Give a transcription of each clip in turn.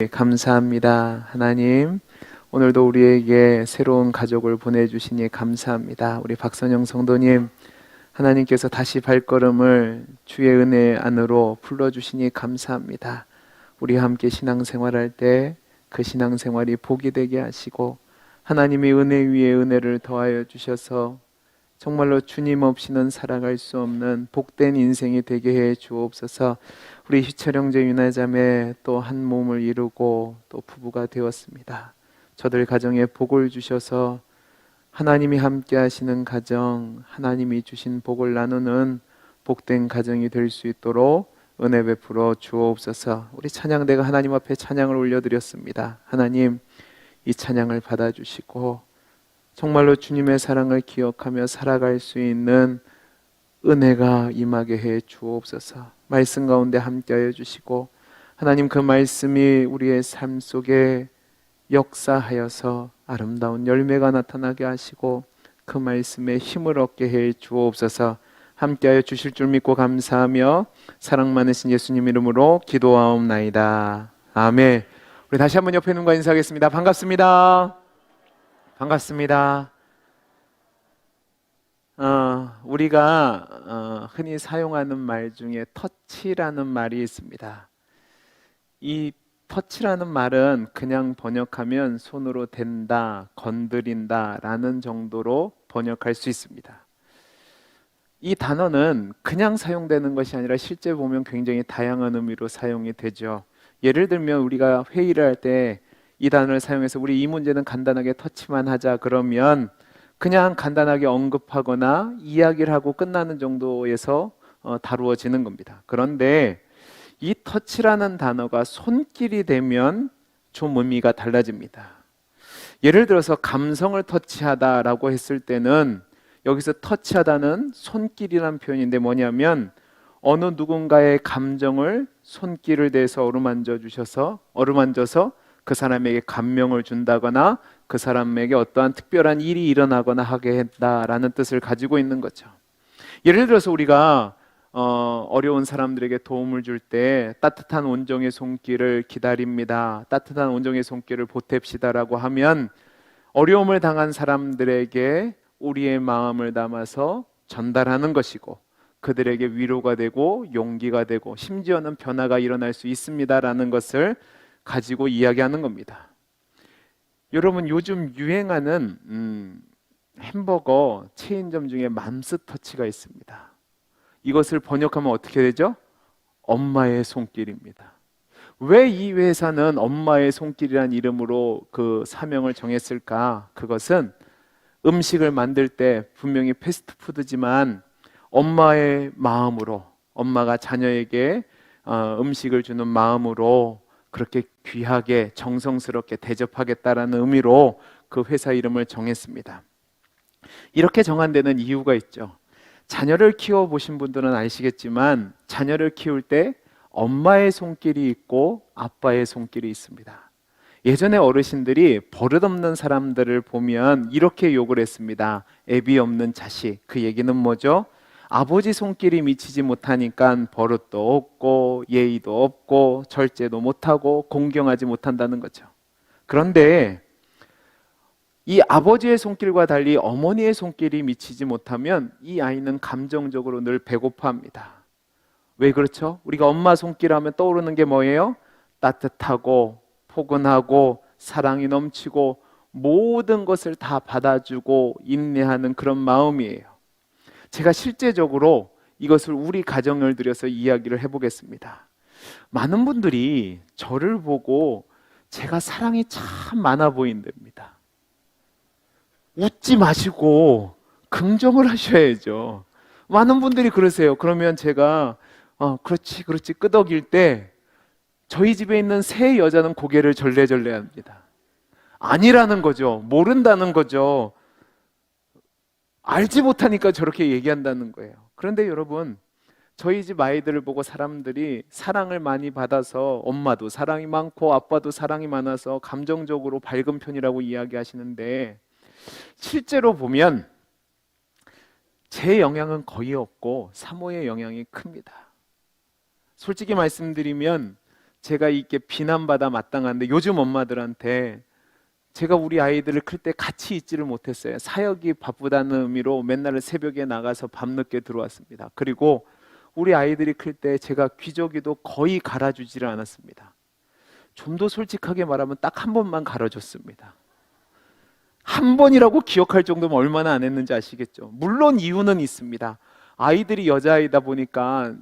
감사합니다. 하나님, 오늘도 우리에게 새로운 가족을 보내주시니 감사합니다. 우리 박선영 성도님, 하나님께서 다시 발걸음을 주의 은혜 안으로 불러주시니 감사합니다. 우리와 함께 신앙생활할 때 그 신앙생활이 복이 되게 하시고 하나님의 은혜 위에 은혜를 더하여 주셔서 정말로 주님 없이는 살아갈 수 없는 복된 인생이 되게 해 주옵소서. 우리 희철 형제 유나자매 또 한 몸을 이루고 또 부부가 되었습니다. 저들 가정에 복을 주셔서 하나님이 함께 하시는 가정, 하나님이 주신 복을 나누는 복된 가정이 될 수 있도록 은혜 베풀어 주옵소서. 우리 찬양대가 하나님 앞에 찬양을 올려드렸습니다. 하나님, 이 찬양을 받아주시고 정말로 주님의 사랑을 기억하며 살아갈 수 있는 은혜가 임하게 해 주옵소서. 말씀 가운데 함께하여 주시고 하나님, 그 말씀이 우리의 삶 속에 역사하여서 아름다운 열매가 나타나게 하시고 그 말씀에 힘을 얻게 해 주옵소서. 함께하여 주실 줄 믿고 감사하며 사랑 많으신 예수님 이름으로 기도하옵나이다. 아멘. 우리 다시 한번 옆에 있는 분과 인사하겠습니다. 반갑습니다. 반갑습니다. 우리가 흔히 사용하는 말 중에 터치라는 말이 있습니다. 이 터치라는 말은 그냥 번역하면 손으로 댄다, 건드린다 라는 정도로 번역할 수 있습니다. 이 단어는 그냥 사용되는 것이 아니라 실제 보면 굉장히 다양한 의미로 사용이 되죠. 예를 들면 우리가 회의를 할 때 이 단어를 사용해서 우리 이 문제는 간단하게 터치만 하자 그러면 그냥 간단하게 언급하거나 이야기를 하고 끝나는 정도에서 다루어지는 겁니다. 그런데 이 터치라는 단어가 손길이 되면 좀 의미가 달라집니다. 예를 들어서 감성을 터치하다라고 했을 때는 여기서 터치하다는 손길이라는 표현인데 뭐냐면 어느 누군가의 감정을 손길을 대서 어루만져서 그 사람에게 감명을 준다거나 그 사람에게 어떠한 특별한 일이 일어나거나 하게 했다라는 뜻을 가지고 있는 거죠. 예를 들어서 우리가 어려운 사람들에게 도움을 줄 때 따뜻한 온정의 손길을 기다립니다. 따뜻한 온정의 손길을 보탭시다라고 하면 어려움을 당한 사람들에게 우리의 마음을 담아서 전달하는 것이고 그들에게 위로가 되고 용기가 되고 심지어는 변화가 일어날 수 있습니다라는 것을 가지고 이야기하는 겁니다. 여러분, 요즘 유행하는 햄버거 체인점 중에 맘스터치가 있습니다. 이것을 번역하면 어떻게 되죠? 엄마의 손길입니다. 왜 이 회사는 엄마의 손길이라는 이름으로 그 사명을 정했을까? 그것은 음식을 만들 때 분명히 패스트푸드지만 엄마의 마음으로, 엄마가 자녀에게 음식을 주는 마음으로 그렇게 귀하게 정성스럽게 대접하겠다라는 의미로 그 회사 이름을 정했습니다. 이렇게 정한 데는 이유가 있죠. 자녀를 키워보신 분들은 아시겠지만 자녀를 키울 때 엄마의 손길이 있고 아빠의 손길이 있습니다. 예전에 어르신들이 버릇없는 사람들을 보면 이렇게 욕을 했습니다. 애비 없는 자식. 그 얘기는 뭐죠? 아버지 손길이 미치지 못하니까 버릇도 없고 예의도 없고 절제도 못하고 공경하지 못한다는 거죠. 그런데 이 아버지의 손길과 달리 어머니의 손길이 미치지 못하면 이 아이는 감정적으로 늘 배고파합니다. 왜 그렇죠? 우리가 엄마 손길 하면 떠오르는 게 뭐예요? 따뜻하고 포근하고 사랑이 넘치고 모든 것을 다 받아주고 인내하는 그런 마음이에요. 제가 실제적으로 이것을 우리 가정을 들여서 이야기를 해보겠습니다. 많은 분들이 저를 보고 제가 사랑이 참 많아 보인답니다. 웃지 마시고 긍정을 하셔야죠. 많은 분들이 그러세요. 그러면 제가 그렇지 끄덕일 때 저희 집에 있는 세 여자는 고개를 절레절레 합니다. 아니라는 거죠. 모른다는 거죠. 알지 못하니까 저렇게 얘기한다는 거예요. 그런데 여러분, 저희 집 아이들을 보고 사람들이 사랑을 많이 받아서 엄마도 사랑이 많고 아빠도 사랑이 많아서 감정적으로 밝은 편이라고 이야기하시는데 실제로 보면 제 영향은 거의 없고 사모의 영향이 큽니다. 솔직히 말씀드리면 제가 이게 비난받아 마땅한데 요즘 엄마들한테 제가 우리 아이들을 클 때 같이 있지를 못했어요. 사역이 바쁘다는 의미로 맨날 새벽에 나가서 밤늦게 들어왔습니다. 그리고 우리 아이들이 클 때 제가 귀저귀도 거의 갈아주지를 않았습니다. 좀 더 솔직하게 말하면 딱 한 번만 갈아줬습니다. 한 번이라고 기억할 정도면 얼마나 안 했는지 아시겠죠? 물론 이유는 있습니다. 아이들이 여자아이다 보니까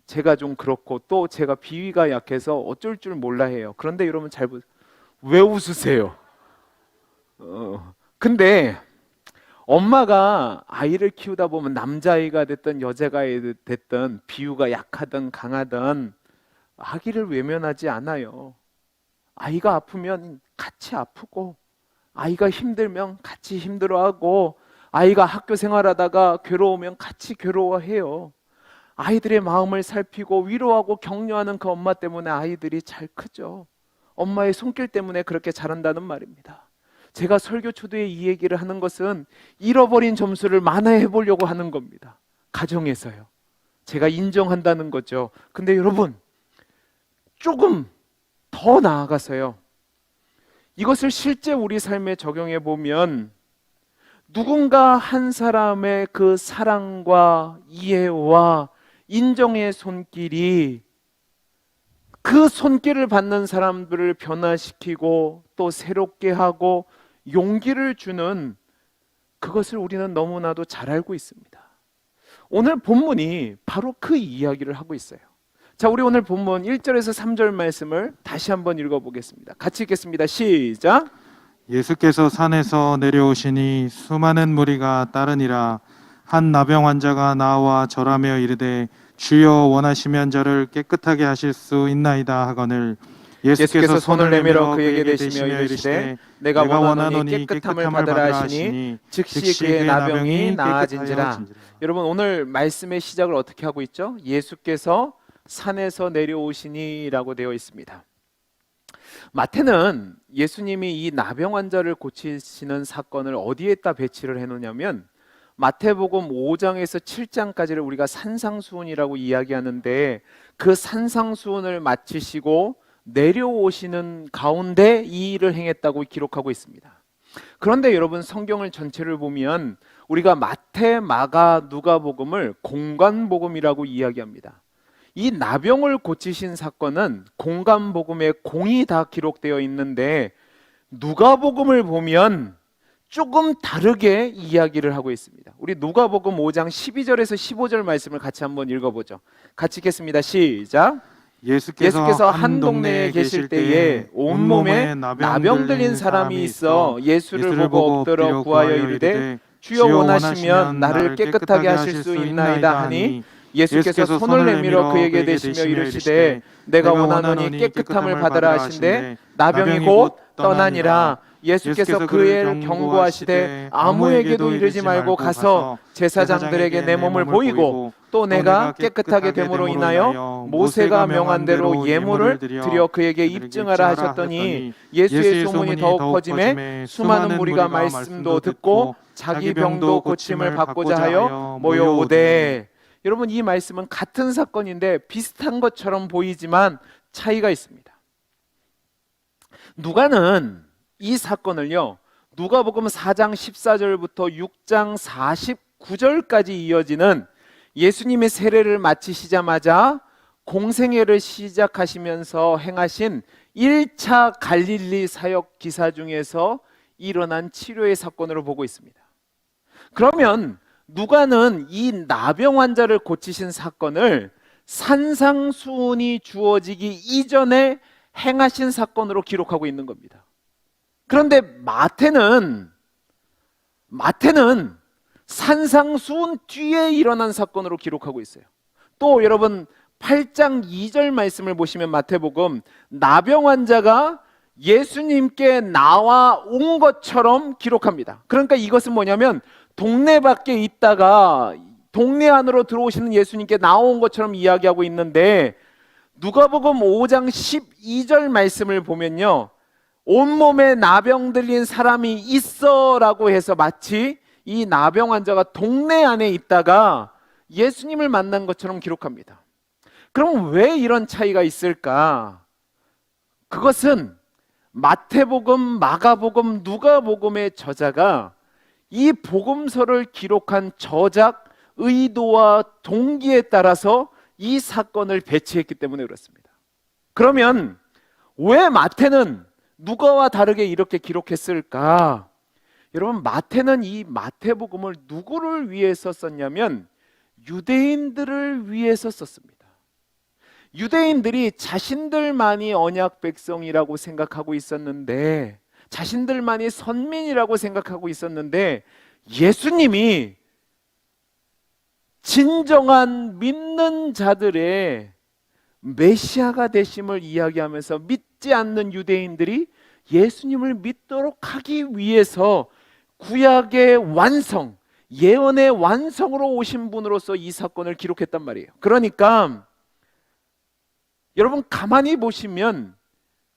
제가 좀 그렇고 또 제가 비위가 약해서 어쩔 줄 몰라 해요. 그런데 여러분 왜 웃으세요? 근데 엄마가 아이를 키우다 보면 남자아이가 됐든 여자가 됐든 비유가 약하든 강하든 아기를 외면하지 않아요. 아이가 아프면 같이 아프고 아이가 힘들면 같이 힘들어하고 아이가 학교 생활하다가 괴로우면 같이 괴로워해요. 아이들의 마음을 살피고 위로하고 격려하는 그 엄마 때문에 아이들이 잘 크죠. 엄마의 손길 때문에 그렇게 자란다는 말입니다. 제가 설교 초대에 이 얘기를 하는 것은 잃어버린 점수를 만회해 보려고 하는 겁니다. 가정에서요. 제가 인정한다는 거죠. 근데 여러분, 조금 더 나아가서요. 이것을 실제 우리 삶에 적용해 보면 누군가 한 사람의 그 사랑과 이해와 인정의 손길이 그 손길을 받는 사람들을 변화시키고 또 새롭게 하고 용기를 주는 그것을 우리는 너무나도 잘 알고 있습니다. 오늘 본문이 바로 그 이야기를 하고 있어요. 자, 우리 오늘 본문 1절에서 3절 말씀을 다시 한번 읽어보겠습니다. 같이 읽겠습니다. 시작. 예수께서 산에서 내려오시니 수많은 무리가 따르니라. 한 나병 환자가 나와 절하며 이르되 주여 원하시면 저를 깨끗하게 하실 수 있나이다 하거늘 예수께서 손을 내밀어 그에게 대시며 이르시되 내가 원하노니 깨끗함을 받으라 하시니 즉시 그의 나병이 나아진지라. 여러분, 오늘 말씀의 시작을 어떻게 하고 있죠? 예수께서 산에서 내려오시니 라고 되어 있습니다. 마태는 예수님이 이 나병 환자를 고치시는 사건을 어디에다 배치를 해놓냐면 마태복음 5장에서 7장까지를 우리가 산상수훈이라고 이야기하는데 그 산상수훈을 마치시고 내려오시는 가운데 이 일을 행했다고 기록하고 있습니다. 그런데 여러분, 성경을 전체를 보면 우리가 마태, 마가, 누가복음을 공관복음이라고 이야기합니다. 이 나병을 고치신 사건은 공관복음에 공이 다 기록되어 있는데 누가복음을 보면 조금 다르게 이야기를 하고 있습니다. 우리 누가복음 5장 12절에서 15절 말씀을 같이 한번 읽어보죠. 같이 읽겠습니다. 시작. 예수께서 한 동네에 계실 때에 온몸에 나병 들린 사람이 있어 예수를 보고 엎드려 구하여 이르되 주여 원하시면 나를 깨끗하게 하실 수 있나이다 하니 예수께서 손을 내밀어 그에게 대시며 이르시되 내가 원하노니 깨끗함을 받으라 하신대 나병이 곧 떠나니라. 예수께서 그 애를 경고하시되 아무에게도 이르지 말고 가서 제사장들에게 내 몸을 보이고 또 내가 깨끗하게 됨으로 인하여 모세가 명한 대로 예물을 드려 그에게 입증하라 하셨더니 예수의 소문이 더욱 퍼짐에 수많은 무리가 말씀도 듣고 자기 병도 고침을 받고자 하여 모여오되. 여러분, 이 말씀은 같은 사건인데 비슷한 것처럼 보이지만 차이가 있습니다. 누가는 이 사건을요, 누가복음 4장 14절부터 6장 49절까지 이어지는 예수님의 세례를 마치시자마자 공생애를 시작하시면서 행하신 1차 갈릴리 사역 기사 중에서 일어난 치료의 사건으로 보고 있습니다. 그러면 누가는 이 나병 환자를 고치신 사건을 산상수훈이 주어지기 이전에 행하신 사건으로 기록하고 있는 겁니다. 그런데 마태는 산상수훈 뒤에 일어난 사건으로 기록하고 있어요. 또 여러분 8장 2절 말씀을 보시면 마태복음 나병 환자가 예수님께 나와 온 것처럼 기록합니다. 그러니까 이것은 뭐냐면 동네 밖에 있다가 동네 안으로 들어오시는 예수님께 나온 것처럼 이야기하고 있는데 누가복음 5장 12절 말씀을 보면요, 온몸에 나병 들린 사람이 있어 라고 해서 마치 이 나병 환자가 동네 안에 있다가 예수님을 만난 것처럼 기록합니다. 그럼 왜 이런 차이가 있을까? 그것은 마태복음, 마가복음, 누가복음의 저자가 이 복음서를 기록한 저작 의도와 동기에 따라서 이 사건을 배치했기 때문에 그렇습니다. 그러면 왜 마태는 누가와 다르게 이렇게 기록했을까? 여러분, 마태는 이 마태복음을 누구를 위해서 썼냐면 유대인들을 위해서 썼습니다. 유대인들이 자신들만이 언약 백성이라고 생각하고 있었는데, 자신들만이 선민이라고 생각하고 있었는데, 예수님이 진정한 믿는 자들의 메시아가 되심을 이야기하면서 믿지 않는 유대인들이 예수님을 믿도록 하기 위해서 구약의 완성, 예언의 완성으로 오신 분으로서 이 사건을 기록했단 말이에요. 그러니까 여러분, 가만히 보시면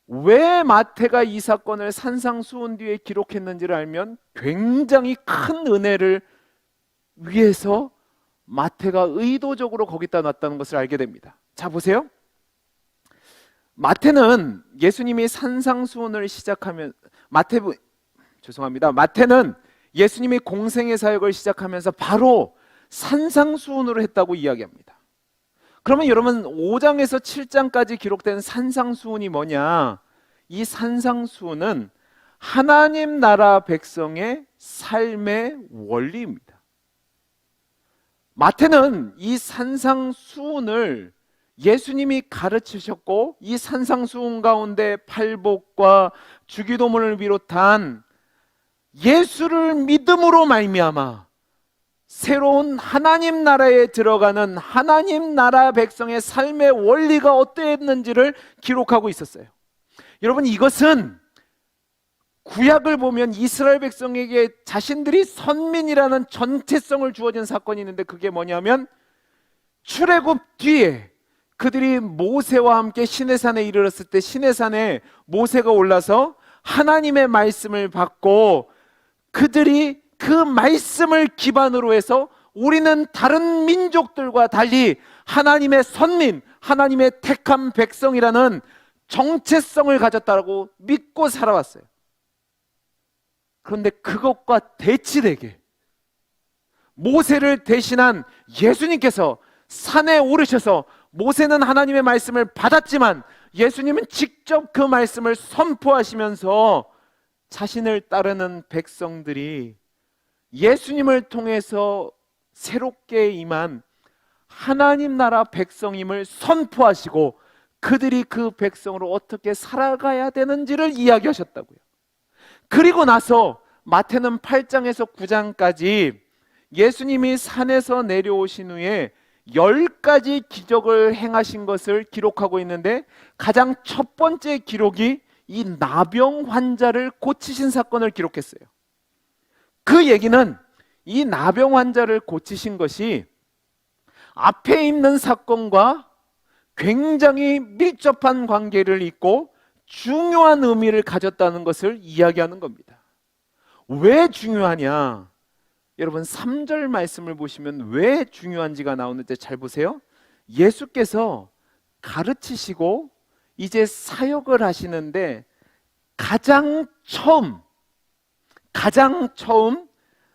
왜 마태가 이 사건을 산상수훈 뒤에 기록했는지를 알면 굉장히 큰 은혜를 위해서 마태가 의도적으로 거기다 놨다는 것을 알게 됩니다. 자, 보세요. 마태는 예수님이 산상수훈을 시작하면 마태는 예수님이 공생의 사역을 시작하면서 바로 산상수훈으로 했다고 이야기합니다. 그러면 여러분, 5장에서 7장까지 기록된 산상수훈이 뭐냐? 이 산상수훈은 하나님 나라 백성의 삶의 원리입니다. 마태는 이 산상수훈을 예수님이 가르치셨고, 이 산상수훈 가운데 팔복과 주기도문을 비롯한 예수를 믿음으로 말미암아 새로운 하나님 나라에 들어가는 하나님 나라 백성의 삶의 원리가 어떠했는지를 기록하고 있었어요. 여러분, 이것은 구약을 보면 이스라엘 백성에게 자신들이 선민이라는 정체성을 주어진 사건이 있는데, 그게 뭐냐면 출애굽 뒤에 그들이 모세와 함께 시내산에 이르렀을 때 시내산에 모세가 올라서 하나님의 말씀을 받고, 그들이 그 말씀을 기반으로 해서 우리는 다른 민족들과 달리 하나님의 선민, 하나님의 택한 백성이라는 정체성을 가졌다고 믿고 살아왔어요. 그런데 그것과 대치되게 모세를 대신한 예수님께서 산에 오르셔서, 모세는 하나님의 말씀을 받았지만 예수님은 직접 그 말씀을 선포하시면서 자신을 따르는 백성들이 예수님을 통해서 새롭게 임한 하나님 나라 백성임을 선포하시고, 그들이 그 백성으로 어떻게 살아가야 되는지를 이야기하셨다고요. 그리고 나서 마태는 8장에서 9장까지 예수님이 산에서 내려오신 후에 10가지 기적을 행하신 것을 기록하고 있는데, 가장 첫 번째 기록이 이 나병 환자를 고치신 사건을 기록했어요. 그 얘기는 이 나병 환자를 고치신 것이 앞에 있는 사건과 굉장히 밀접한 관계를 잇고 중요한 의미를 가졌다는 것을 이야기하는 겁니다. 왜 중요하냐? 여러분, 3절 말씀을 보시면 왜 중요한지가 나오는데 잘 보세요. 예수께서 가르치시고 이제 사역을 하시는데 가장 처음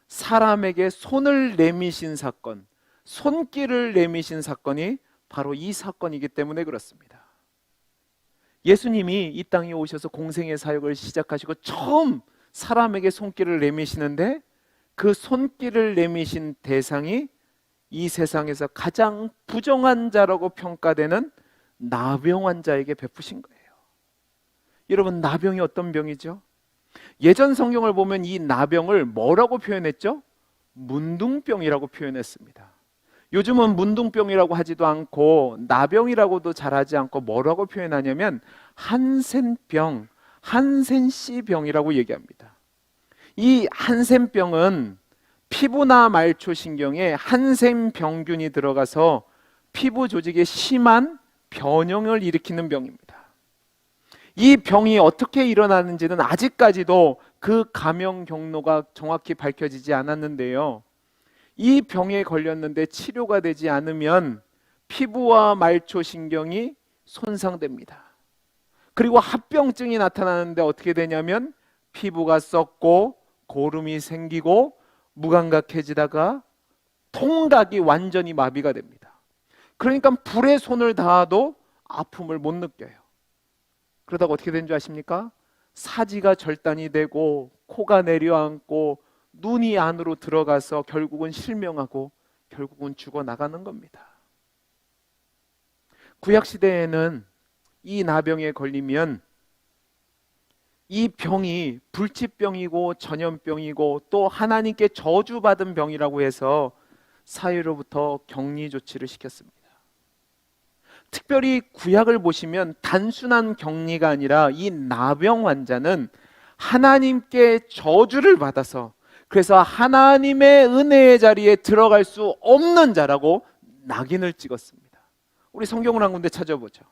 사람에게 손을 내미신 사건, 손길을 내미신 사건이 바로 이 사건이기 때문에 그렇습니다. 예수님이 이 땅에 오셔서 공생의 사역을 시작하시고 처음 사람에게 손길을 내미시는데, 그 손길을 내미신 대상이 이 세상에서 가장 부정한 자라고 평가되는 나병 환자에게 베푸신 거예요. 여러분, 나병이 어떤 병이죠? 예전 성경을 보면 이 나병을 뭐라고 표현했죠? 문둥병이라고 표현했습니다. 요즘은 문둥병이라고 하지도 않고 나병이라고도 잘하지 않고 뭐라고 표현하냐면 한센병, 한센씨병이라고 얘기합니다. 이 한센병은 피부나 말초신경에 한센병균이 들어가서 피부 조직에 심한 변형을 일으키는 병입니다. 이 병이 어떻게 일어나는지는 아직까지도 그 감염 경로가 정확히 밝혀지지 않았는데요. 이 병에 걸렸는데 치료가 되지 않으면 피부와 말초신경이 손상됩니다. 그리고 합병증이 나타나는데 어떻게 되냐면 피부가 썩고 고름이 생기고 무감각해지다가 통각이 완전히 마비가 됩니다. 그러니까 불에 손을 닿아도 아픔을 못 느껴요. 그러다가 어떻게 된 줄 아십니까? 사지가 절단이 되고 코가 내려앉고 눈이 안으로 들어가서 결국은 실명하고 결국은 죽어나가는 겁니다. 구약시대에는 이 나병에 걸리면 이 병이 불치병이고 전염병이고 또 하나님께 저주받은 병이라고 해서 사회로부터 격리 조치를 시켰습니다. 특별히 구약을 보시면 단순한 격리가 아니라 이 나병 환자는 하나님께 저주를 받아서 그래서 하나님의 은혜의 자리에 들어갈 수 없는 자라고 낙인을 찍었습니다. 우리 성경을 한 군데 찾아보죠.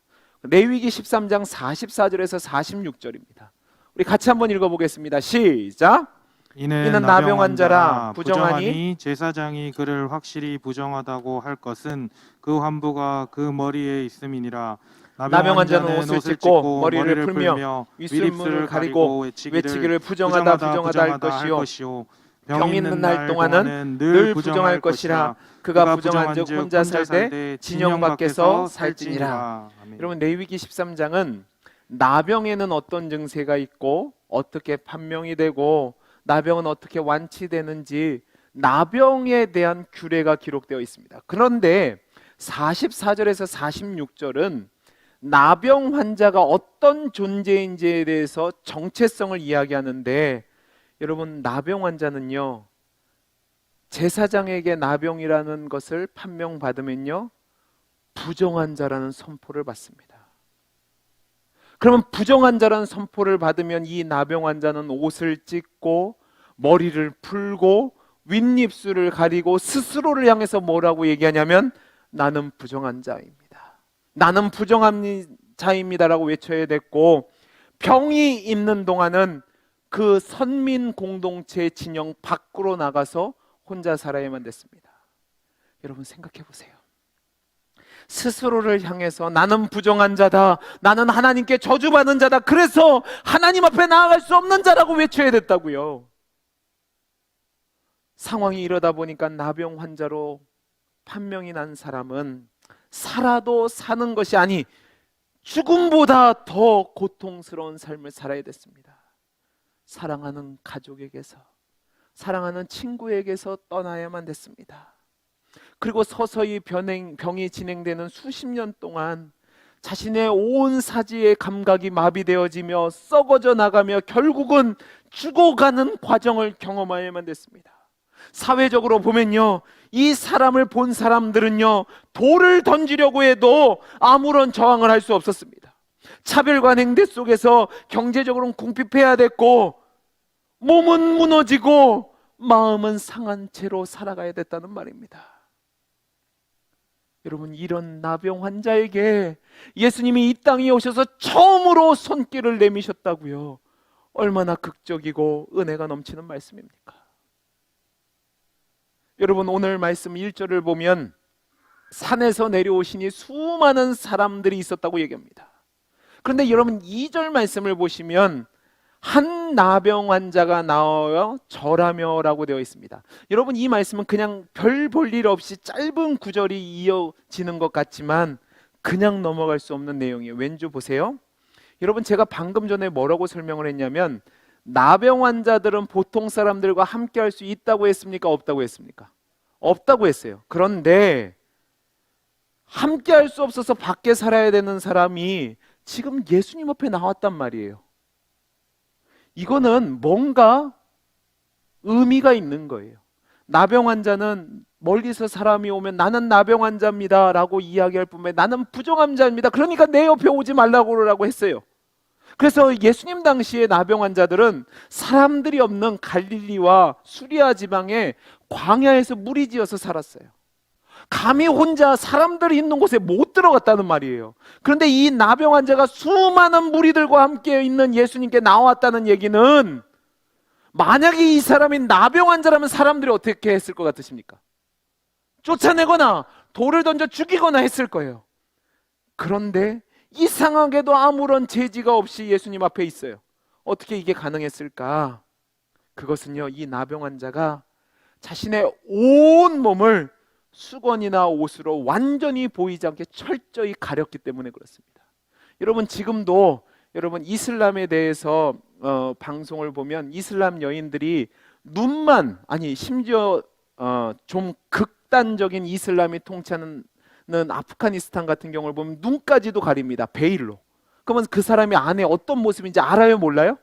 레위기 13장 44절에서 46절입니다. 우리 같이 한번 읽어보겠습니다. 시작. 이는 나병 환자라 부정하니 제사장이 그를 확실히 부정하다고 할 것은 그 환부가 그 머리에 있음이니라. 나병 환자는 옷을 찢고 머리를 풀며 윗술문을 가리고 외치기를 부정하다 할 것이요 병 있는 날 동안은 늘 부정할 것이라. 그가 부정한즉 혼자 살되 진영 밖에서 살지니라. 여러분, 레위기 13장은 나병에는 어떤 증세가 있고 어떻게 판명이 되고 나병은 어떻게 완치되는지 나병에 대한 규례가 기록되어 있습니다. 그런데 44절에서 46절은 나병 환자가 어떤 존재인지에 대해서 정체성을 이야기하는데, 여러분, 나병 환자는요, 제사장에게 나병이라는 것을 판명받으면요 부정한 자라는 선포를 받습니다. 그러면 부정한 자라는 선포를 받으면 이 나병 환자는 옷을 찢고 머리를 풀고 윗입술을 가리고 스스로를 향해서 뭐라고 얘기하냐면 나는 부정한 자입니다. 나는 부정한 자입니다라고 외쳐야 됐고, 병이 있는 동안은 그 선민 공동체 진영 밖으로 나가서 혼자 살아야만 됐습니다. 여러분, 생각해 보세요. 스스로를 향해서 나는 부정한 자다, 나는 하나님께 저주받은 자다, 그래서 하나님 앞에 나아갈 수 없는 자라고 외쳐야 됐다고요. 상황이 이러다 보니까 나병 환자로 판명이 난 사람은 살아도 사는 것이 아니 죽음보다 더 고통스러운 삶을 살아야 됐습니다. 사랑하는 가족에게서, 사랑하는 친구에게서 떠나야만 됐습니다. 그리고 서서히 병이 진행되는 수십 년 동안 자신의 온 사지의 감각이 마비되어지며 썩어져 나가며 결국은 죽어가는 과정을 경험하야만 됐습니다. 사회적으로 보면요, 이 사람을 본 사람들은요 돌을 던지려고 해도 아무런 저항을 할 수 없었습니다. 차별과 냉대 속에서 경제적으로는 궁핍해야 됐고 몸은 무너지고 마음은 상한 채로 살아가야 됐다는 말입니다. 여러분, 이런 나병 환자에게 예수님이 이 땅에 오셔서 처음으로 손길을 내미셨다고요. 얼마나 극적이고 은혜가 넘치는 말씀입니까? 여러분, 오늘 말씀 1절을 보면 산에서 내려오시니 수많은 사람들이 있었다고 얘기합니다. 그런데 여러분, 2절 말씀을 보시면 한 나병 환자가 나와요 절하며 라고 되어 있습니다. 여러분, 이 말씀은 그냥 별 볼 일 없이 짧은 구절이 이어지는 것 같지만 그냥 넘어갈 수 없는 내용이에요. 왠지 보세요. 여러분, 제가 방금 전에 뭐라고 설명을 했냐면 나병 환자들은 보통 사람들과 함께 할 수 있다고 했습니까? 없다고 했습니까? 없다고 했어요. 그런데 함께 할 수 없어서 밖에 살아야 되는 사람이 지금 예수님 앞에 나왔단 말이에요. 이거는 뭔가 의미가 있는 거예요. 나병 환자는 멀리서 사람이 오면 나는 나병 환자입니다 라고 이야기할 뿐만 나는 부정한 자입니다, 그러니까 내 옆에 오지 말라고 했어요. 그래서 예수님 당시에 나병 환자들은 사람들이 없는 갈릴리와 수리아 지방의 광야에서 무리지어서 살았어요. 감히 혼자 사람들이 있는 곳에 못 들어갔다는 말이에요. 그런데 이 나병 환자가 수많은 무리들과 함께 있는 예수님께 나왔다는 얘기는, 만약에 이 사람이 나병 환자라면 사람들이 어떻게 했을 것 같으십니까? 쫓아내거나 돌을 던져 죽이거나 했을 거예요. 그런데 이상하게도 아무런 제지가 없이 예수님 앞에 있어요. 어떻게 이게 가능했을까? 그것은요, 이 나병 환자가 자신의 온 몸을 수건이나 옷으로 완전히 보이지 않게 철저히 가렸기 때문에 그렇습니다. 여러분, 지금도 여러분 이슬람에 대해서 방송을 보면 이슬람 여인들이 눈만, 아니 심지어 좀 극단적인 이슬람이 통치하는 아프가니스탄 같은 경우를 보면 눈까지도 가립니다. 베일로. 그러면 그 사람이 안에 어떤 모습인지 알아요, 몰라요?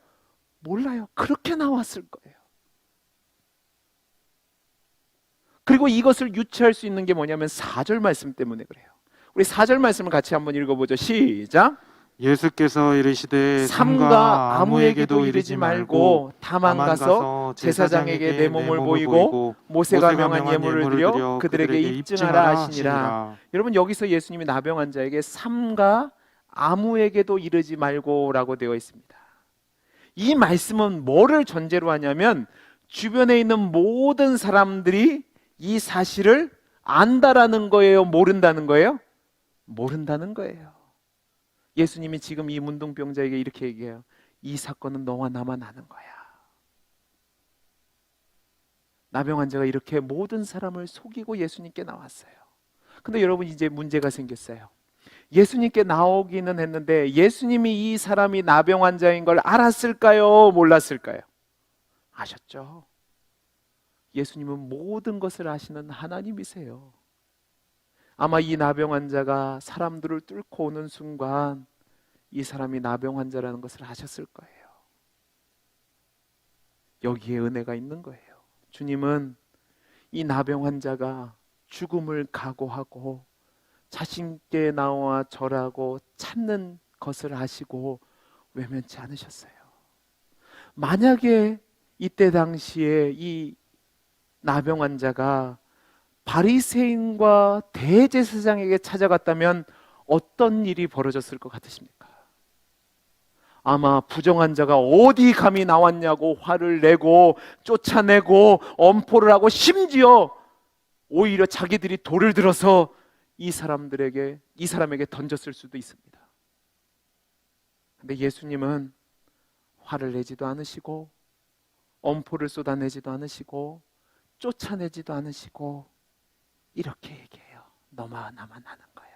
몰라요. 그렇게 나왔을 거예요. 그리고 이것을 유추할 수 있는 게 뭐냐면 4절 말씀 때문에 그래요. 우리 4절 말씀을 같이 한번 읽어보죠. 시작. 예수께서 이르시되 삼가 아무에게도 이르지 말고 다만 가서 제사장에게 내 몸을 보이고 모세가 명한 예물을 드려 그들에게 입증하라 하시니라. 여러분, 여기서 예수님이 나병 환자에게 삼가 아무에게도 이르지 말고라고 되어 있습니다. 이 말씀은 뭐를 전제로 하냐면 주변에 있는 모든 사람들이 이 사실을 안다라는 거예요, 모른다는 거예요? 모른다는 거예요. 예수님이 지금 이 문둥병자에게 이렇게 얘기해요. 이 사건은 너와 나만 아는 거야. 나병 환자가 이렇게 모든 사람을 속이고 예수님께 나왔어요. 근데 여러분, 이제 문제가 생겼어요. 예수님께 나오기는 했는데 예수님이 이 사람이 나병 환자인 걸 알았을까요? 몰랐을까요? 아셨죠? 예수님은 모든 것을 아시는 하나님이세요. 아마 이 나병 환자가 사람들을 뚫고 오는 순간 이 사람이 나병 환자라는 것을 아셨을 거예요. 여기에 은혜가 있는 거예요. 주님은 이 나병 환자가 죽음을 각오하고 자신께 나와 절하고 찾는 것을 아시고 외면치 않으셨어요. 만약에 이때 당시에 이 나병 환자가 바리새인과 대제사장에게 찾아갔다면 어떤 일이 벌어졌을 것 같으십니까? 아마 부정한 자가 어디 감히 나왔냐고 화를 내고 쫓아내고 엄포를 하고 심지어 오히려 자기들이 돌을 들어서 이 사람에게 던졌을 수도 있습니다. 근데 예수님은 화를 내지도 않으시고 엄포를 쏟아내지도 않으시고 쫓아내지도 않으시고 이렇게 얘기해요. 너만 나만 하는 거야.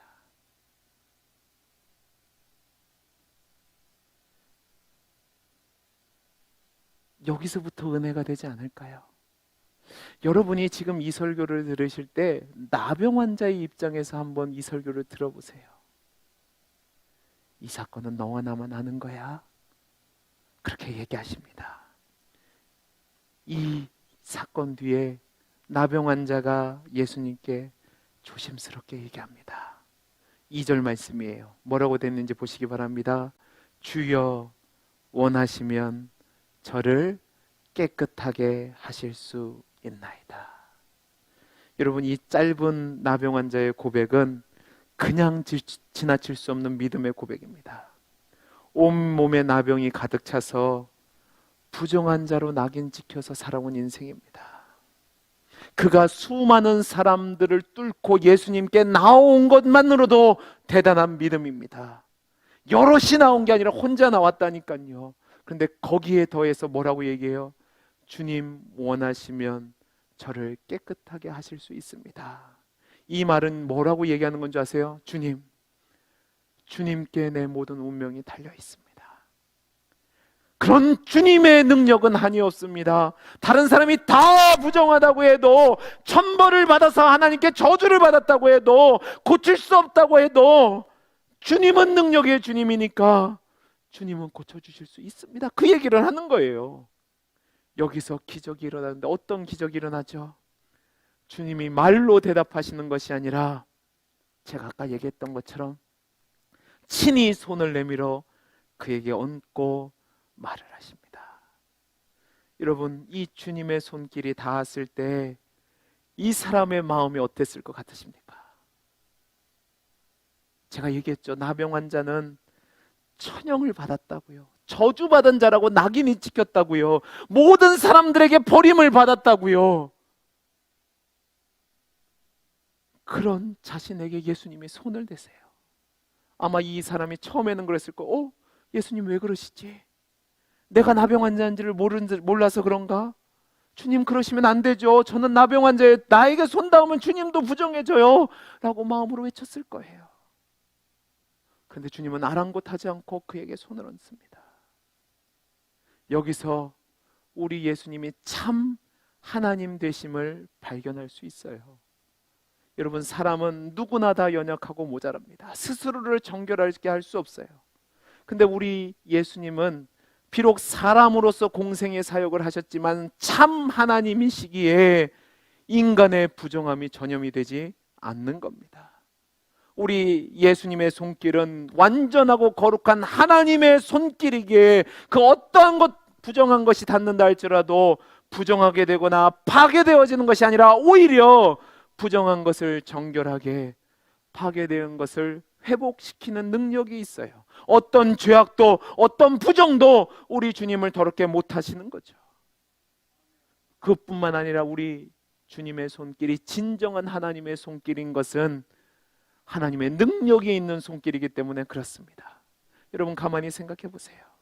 여기서부터 은혜가 되지 않을까요? 여러분이 지금 이 설교를 들으실 때 나병 환자의 입장에서 한번 이 설교를 들어보세요. 이 사건은 너와 나만 아는 거야. 그렇게 얘기하십니다. 이 사건 뒤에 나병 환자가 예수님께 조심스럽게 얘기합니다. 2절 말씀이에요. 뭐라고 됐는지 보시기 바랍니다. 주여 원하시면 저를 깨끗하게 하실 수 있나이다. 여러분, 이 짧은 나병 환자의 고백은 그냥 지나칠 수 없는 믿음의 고백입니다. 온몸에 나병이 가득 차서 부정한 자로 낙인 찍혀서 살아온 인생입니다. 그가 수많은 사람들을 뚫고 예수님께 나온 것만으로도 대단한 믿음입니다. 여럿이 나온 게 아니라 혼자 나왔다니까요. 그런데 거기에 더해서 뭐라고 얘기해요? 주님 원하시면 저를 깨끗하게 하실 수 있습니다. 이 말은 뭐라고 얘기하는 건지 아세요? 주님께 내 모든 운명이 달려 있습니다. 그런 주님의 능력은 한이 없습니다. 다른 사람이 다 부정하다고 해도, 천벌을 받아서 하나님께 저주를 받았다고 해도, 고칠 수 없다고 해도 주님은 능력의 주님이니까 주님은 고쳐주실 수 있습니다. 그 얘기를 하는 거예요. 여기서 기적이 일어나는데 어떤 기적이 일어나죠? 주님이 말로 대답하시는 것이 아니라 제가 아까 얘기했던 것처럼 친히 손을 내밀어 그에게 얹고 말을 하십니다. 여러분, 이 주님의 손길이 닿았을 때 이 사람의 마음이 어땠을 것 같으십니까? 제가 얘기했죠. 나병 환자는 천형을 받았다고요. 저주받은 자라고 낙인이 찍혔다고요. 모든 사람들에게 버림을 받았다고요. 그런 자신에게 예수님이 손을 대세요. 아마 이 사람이 처음에는 그랬을 거예요. 예수님 왜 그러시지? 내가 나병 환자인지를 몰라서 그런가? 주님 그러시면 안 되죠. 저는 나병 환자에 나에게 손 닿으면 주님도 부정해져요 라고 마음으로 외쳤을 거예요. 그런데 주님은 아랑곳하지 않고 그에게 손을 얹습니다. 여기서 우리 예수님이 참 하나님 되심을 발견할 수 있어요. 여러분, 사람은 누구나 다 연약하고 모자랍니다. 스스로를 정결하게 할 수 없어요. 근데 우리 예수님은 비록 사람으로서 공생의 사역을 하셨지만 참 하나님이시기에 인간의 부정함이 전염이 되지 않는 겁니다. 우리 예수님의 손길은 완전하고 거룩한 하나님의 손길이기에 그 어떠한 것 부정한 것이 닿는다 할지라도 부정하게 되거나 파괴되어지는 것이 아니라 오히려 부정한 것을 정결하게, 파괴된 것을 회복시키는 능력이 있어요. 어떤 죄악도 어떤 부정도 우리 주님을 더럽게 못하시는 거죠. 그뿐만 아니라 우리 주님의 손길이 진정한 하나님의 손길인 것은 하나님의 능력이 있는 손길이기 때문에 그렇습니다. 여러분, 가만히 생각해 보세요.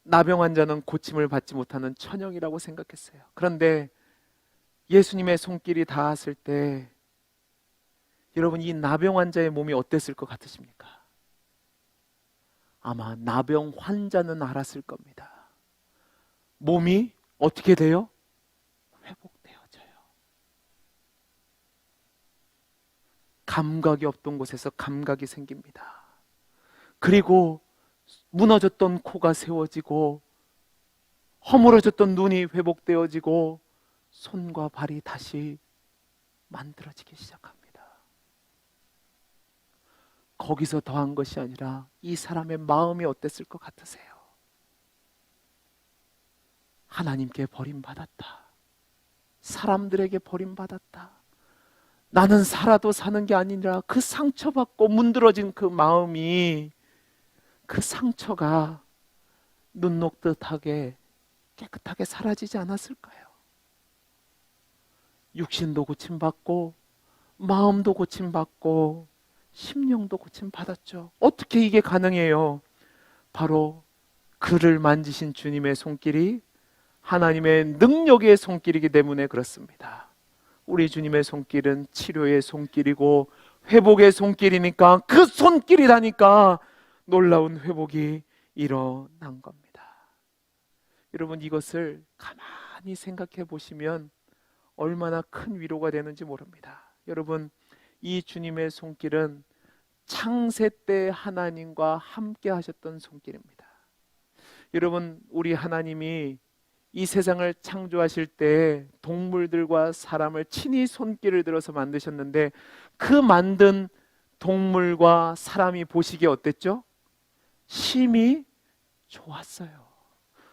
나병 환자는 고침을 받지 못하는 천형이라고 생각했어요. 그런데 예수님의 손길이 닿았을 때 여러분, 이 나병 환자의 몸이 어땠을 것 같으십니까? 아마 나병 환자는 알았을 겁니다. 몸이 어떻게 돼요? 회복되어져요. 감각이 없던 곳에서 감각이 생깁니다. 그리고 무너졌던 코가 세워지고 허물어졌던 눈이 회복되어지고 손과 발이 다시 만들어지기 시작합니다. 거기서 더한 것이 아니라 이 사람의 마음이 어땠을 것 같으세요? 하나님께 버림받았다. 사람들에게 버림받았다. 나는 살아도 사는 게 아니라 그 상처받고 문드러진 그 마음이, 그 상처가 눈 녹듯하게 깨끗하게 사라지지 않았을까요? 육신도 고침받고 마음도 고침받고 심령도 고침받았죠. 어떻게 이게 가능해요? 바로 그를 만지신 주님의 손길이 하나님의 능력의 손길이기 때문에 그렇습니다. 우리 주님의 손길은 치료의 손길이고 회복의 손길이니까 그 손길이라니까 놀라운 회복이 일어난 겁니다. 여러분, 이것을 가만히 생각해 보시면 얼마나 큰 위로가 되는지 모릅니다. 여러분, 이 주님의 손길은 창세 때 하나님과 함께 하셨던 손길입니다. 여러분, 우리 하나님이 이 세상을 창조하실 때 동물들과 사람을 친히 손길을 들어서 만드셨는데 그 만든 동물과 사람이 보시기에 어땠죠? 심히 좋았어요.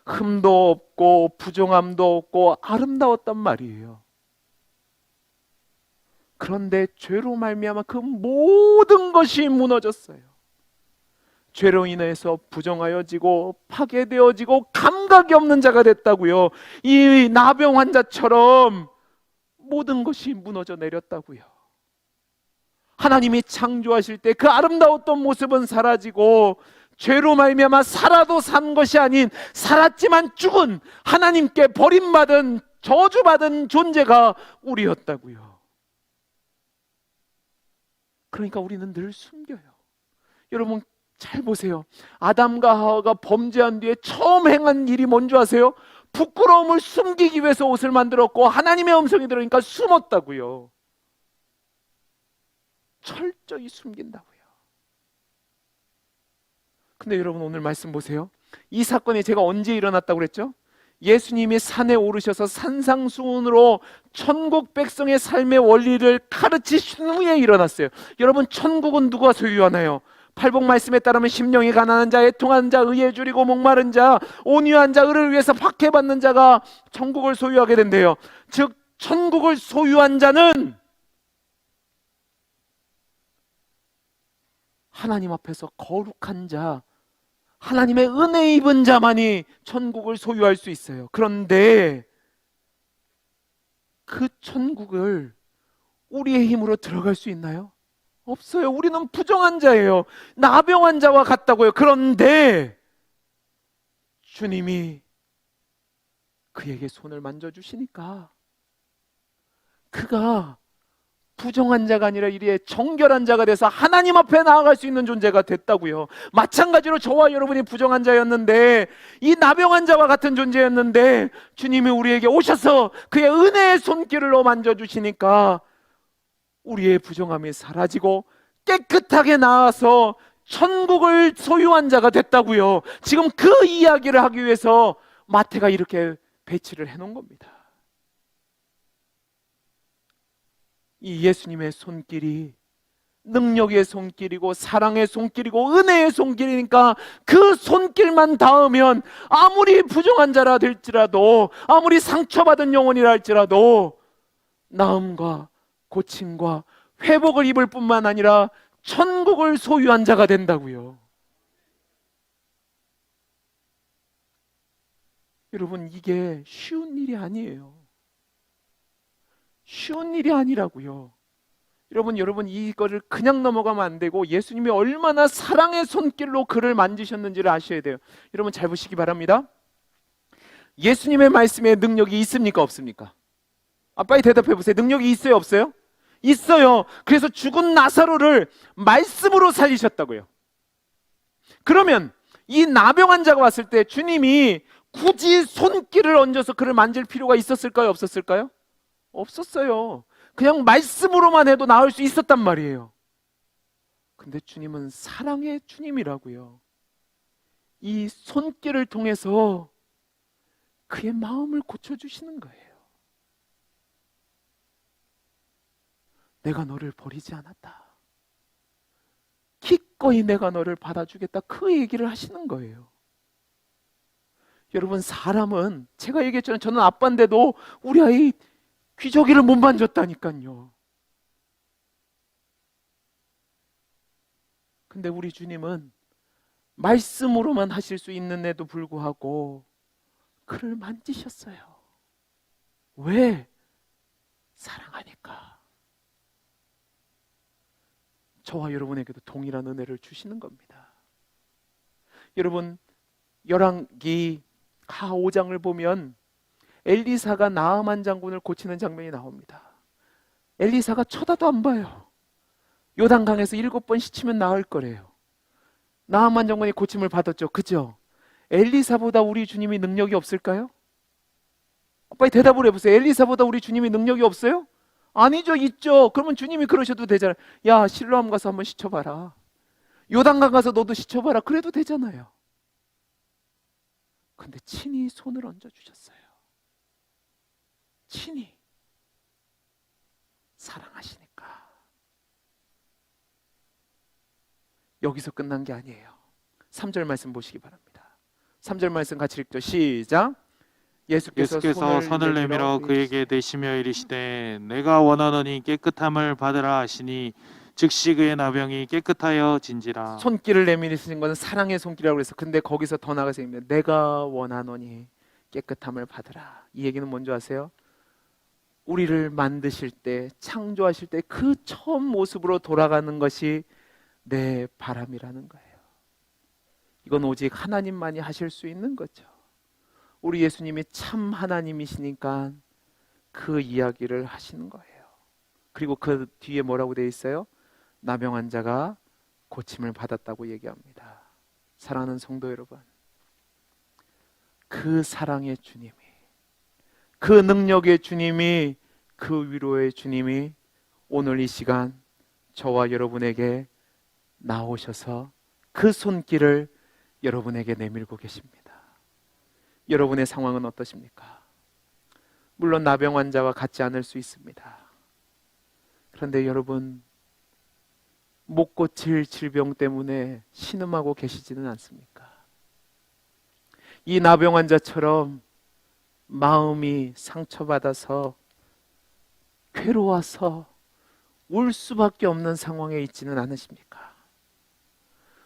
흠도 없고 부정함도 없고 아름다웠단 말이에요. 그런데 죄로 말미암아 그 모든 것이 무너졌어요. 죄로 인해서 부정하여지고 파괴되어지고 감각이 없는 자가 됐다고요. 이 나병 환자처럼 모든 것이 무너져 내렸다고요. 하나님이 창조하실 때 그 아름다웠던 모습은 사라지고 죄로 말미암아 살아도 산 것이 아닌 살았지만 죽은, 하나님께 버림받은 저주받은 존재가 우리였다고요. 그러니까 우리는 늘 숨겨요. 여러분 잘 보세요. 아담과 하와가 범죄한 뒤에 처음 행한 일이 뭔지 아세요? 부끄러움을 숨기기 위해서 옷을 만들었고 하나님의 음성이 들으니까 숨었다고요. 철저히 숨긴다고요. 근데 여러분 오늘 말씀 보세요. 이 사건이 제가 언제 일어났다고 그랬죠? 예수님이 산에 오르셔서 산상수훈으로 천국 백성의 삶의 원리를 가르치신 후에 일어났어요. 여러분, 천국은 누가 소유하나요? 팔복 말씀에 따르면 심령이 가난한 자, 애통하는 자, 의에 줄이고 목마른 자, 온유한 자, 의를 위해서 박해받는 자가 천국을 소유하게 된대요. 즉 천국을 소유한 자는 하나님 앞에서 거룩한 자, 하나님의 은혜 입은 자만이 천국을 소유할 수 있어요. 그런데 그 천국을 우리의 힘으로 들어갈 수 있나요? 없어요. 우리는 부정한 자예요. 나병한 자와 같다고요. 그런데 주님이 그에게 손을 만져주시니까 그가 부정한 자가 아니라 이리에 정결한 자가 돼서 하나님 앞에 나아갈 수 있는 존재가 됐다고요. 마찬가지로 저와 여러분이 부정한 자였는데, 이 나병한 자와 같은 존재였는데 주님이 우리에게 오셔서 그의 은혜의 손길로 만져주시니까 우리의 부정함이 사라지고 깨끗하게 나아서 천국을 소유한 자가 됐다고요. 지금 그 이야기를 하기 위해서 마태가 이렇게 배치를 해놓은 겁니다. 이 예수님의 손길이 능력의 손길이고 사랑의 손길이고 은혜의 손길이니까 그 손길만 닿으면 아무리 부정한 자라 될지라도, 아무리 상처받은 영혼이라 할지라도 나음과 고침과 회복을 입을 뿐만 아니라 천국을 소유한 자가 된다고요. 여러분, 이게 쉬운 일이 아니에요. 쉬운 일이 아니라고요. 여러분 이거를 그냥 넘어가면 안 되고 예수님이 얼마나 사랑의 손길로 그를 만지셨는지를 아셔야 돼요. 여러분 잘 보시기 바랍니다. 예수님의 말씀에 능력이 있습니까 없습니까? 빨리 대답해 보세요. 능력이 있어요 없어요? 있어요. 그래서 죽은 나사로를 말씀으로 살리셨다고요. 그러면 이 나병한 자가 왔을 때 주님이 굳이 손길을 얹어서 그를 만질 필요가 있었을까요 없었을까요? 없었어요. 그냥 말씀으로만 해도 나을 수 있었단 말이에요. 근데 주님은 사랑의 주님이라고요. 이 손길을 통해서 그의 마음을 고쳐주시는 거예요. 내가 너를 버리지 않았다. 기꺼이 내가 너를 받아주겠다. 그 얘기를 하시는 거예요. 여러분, 사람은 제가 얘기했잖아요. 저는 아빠인데도 우리 아이 기저귀를 못 만졌다니까요. 근데 우리 주님은 말씀으로만 하실 수 있는데도 불구하고 그를 만지셨어요. 왜? 사랑하니까. 저와 여러분에게도 동일한 은혜를 주시는 겁니다. 여러분, 열왕기 하 5장을 보면 엘리사가 나아만 장군을 고치는 장면이 나옵니다. 엘리사가 쳐다도 안 봐요. 요단강에서 7번 씻으면 나을 거래요. 나아만 장군이 고침을 받았죠. 그죠? 엘리사보다 우리 주님이 능력이 없을까요? 빨리 대답을 해보세요. 엘리사보다 우리 주님이 능력이 없어요? 아니죠. 있죠. 그러면 주님이 그러셔도 되잖아요. 야, 실로암 가서 한번 씻어봐라. 요단강 가서 너도 씻어봐라. 그래도 되잖아요. 근데 친히 손을 얹어주셨어요. 친히. 사랑하시니까. 여기서 끝난 게 아니에요. 3절 말씀 보시기 바랍니다. 3절 말씀 같이 읽죠. 시작. 예수께서 손을 내밀어 그에게 대시며 이르시되 내가 원하노니 깨끗함을 받으라 하시니 즉시 그의 나병이 깨끗하여 진지라. 손길을 내밀으신 것은 사랑의 손길이라고 해서, 근데 거기서 더 나가서 내가 원하노니 깨끗함을 받으라. 이 얘기는 뭔지 아세요? 우리를 만드실 때, 창조하실 때 그 처음 모습으로 돌아가는 것이 내 바람이라는 거예요. 이건 오직 하나님만이 하실 수 있는 거죠. 우리 예수님이 참 하나님이시니까 그 이야기를 하시는 거예요. 그리고 그 뒤에 뭐라고 되어 있어요? 나병한 자가 고침을 받았다고 얘기합니다. 사랑하는 성도 여러분, 그 사랑의 주님이, 그 능력의 주님이, 그 위로의 주님이 오늘 이 시간 저와 여러분에게 나오셔서 그 손길을 여러분에게 내밀고 계십니다. 여러분의 상황은 어떠십니까? 물론 나병 환자와 같지 않을 수 있습니다. 그런데 여러분, 못 고칠 질병 때문에 신음하고 계시지는 않습니까? 이 나병 환자처럼 마음이 상처받아서 괴로워서 울 수밖에 없는 상황에 있지는 않으십니까?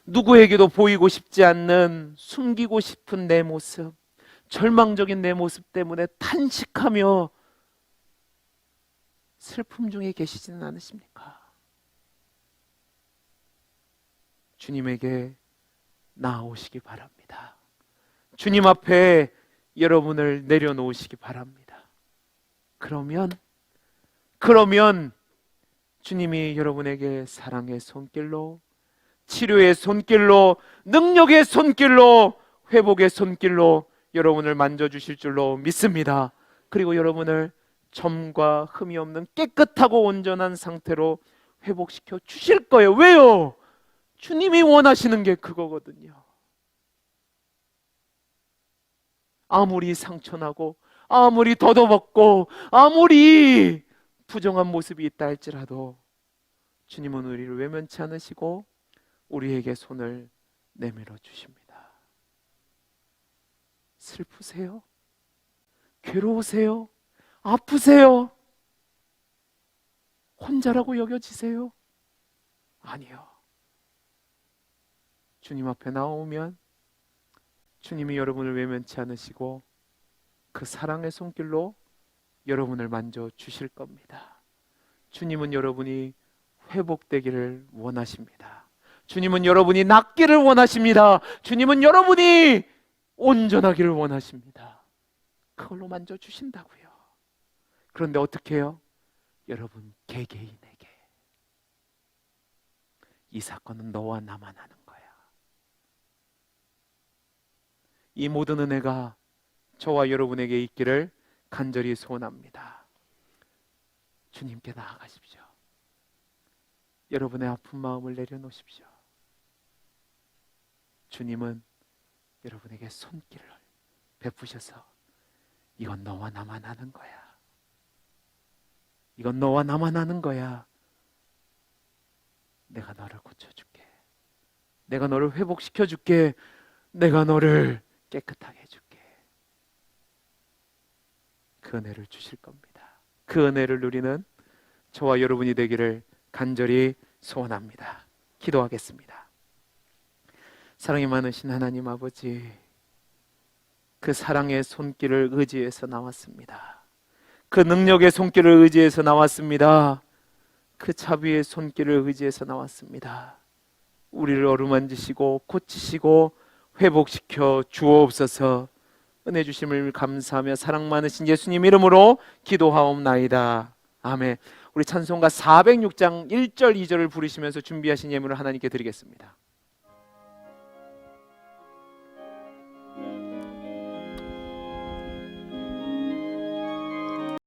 누구에게도 보이고 싶지 않는 숨기고 싶은 내 모습, 절망적인 내 모습 때문에 탄식하며 슬픔 중에 계시지는 않으십니까? 주님에게 나아오시기 바랍니다. 주님 앞에 여러분을 내려놓으시기 바랍니다. 그러면 주님이 여러분에게 사랑의 손길로, 치료의 손길로, 능력의 손길로, 회복의 손길로 여러분을 만져주실 줄로 믿습니다. 그리고 여러분을 점과 흠이 없는 깨끗하고 온전한 상태로 회복시켜 주실 거예요. 왜요? 주님이 원하시는 게 그거거든요. 아무리 상처나고 아무리 더더벗고 아무리 부정한 모습이 있다 할지라도 주님은 우리를 외면치 않으시고 우리에게 손을 내밀어 주십니다. 슬프세요? 괴로우세요? 아프세요? 혼자라고 여겨지세요? 아니요. 주님 앞에 나오면 주님이 여러분을 외면치 않으시고 그 사랑의 손길로 여러분을 만져 주실 겁니다. 주님은 여러분이 회복되기를 원하십니다. 주님은 여러분이 낫기를 원하십니다. 주님은 여러분이 온전하기를 원하십니다. 그걸로 만져 주신다고요. 그런데 어떻게 해요? 여러분 개개인에게 이 사건은 너와 나만 하는 거야. 이 모든 은혜가 저와 여러분에게 있기를 간절히 소원합니다. 주님께 나아가십시오. 여러분의 아픈 마음을 내려놓으십시오. 주님은 여러분에게 손길을 베푸셔서 이건 너와 나만 하는 거야. 이건 너와 나만 하는 거야. 내가 너를 고쳐줄게. 내가 너를 회복시켜줄게. 내가 너를 깨끗하게 해줄게. 그 은혜를 주실 겁니다. 그 은혜를 누리는 저와 여러분이 되기를 간절히 소원합니다. 기도하겠습니다. 사랑이 많으신 하나님 아버지, 그 사랑의 손길을 의지해서 나왔습니다. 그 능력의 손길을 의지해서 나왔습니다. 그 자비의 손길을 의지해서 나왔습니다. 우리를 어루만지시고 고치시고 회복시켜 주옵소서. 은혜 주심을 감사하며 사랑 많으신 예수님 이름으로 기도하옵나이다. 아멘. 우리 찬송가 406장 1절 2절을 부르시면서 준비하신 예물을 하나님께 드리겠습니다.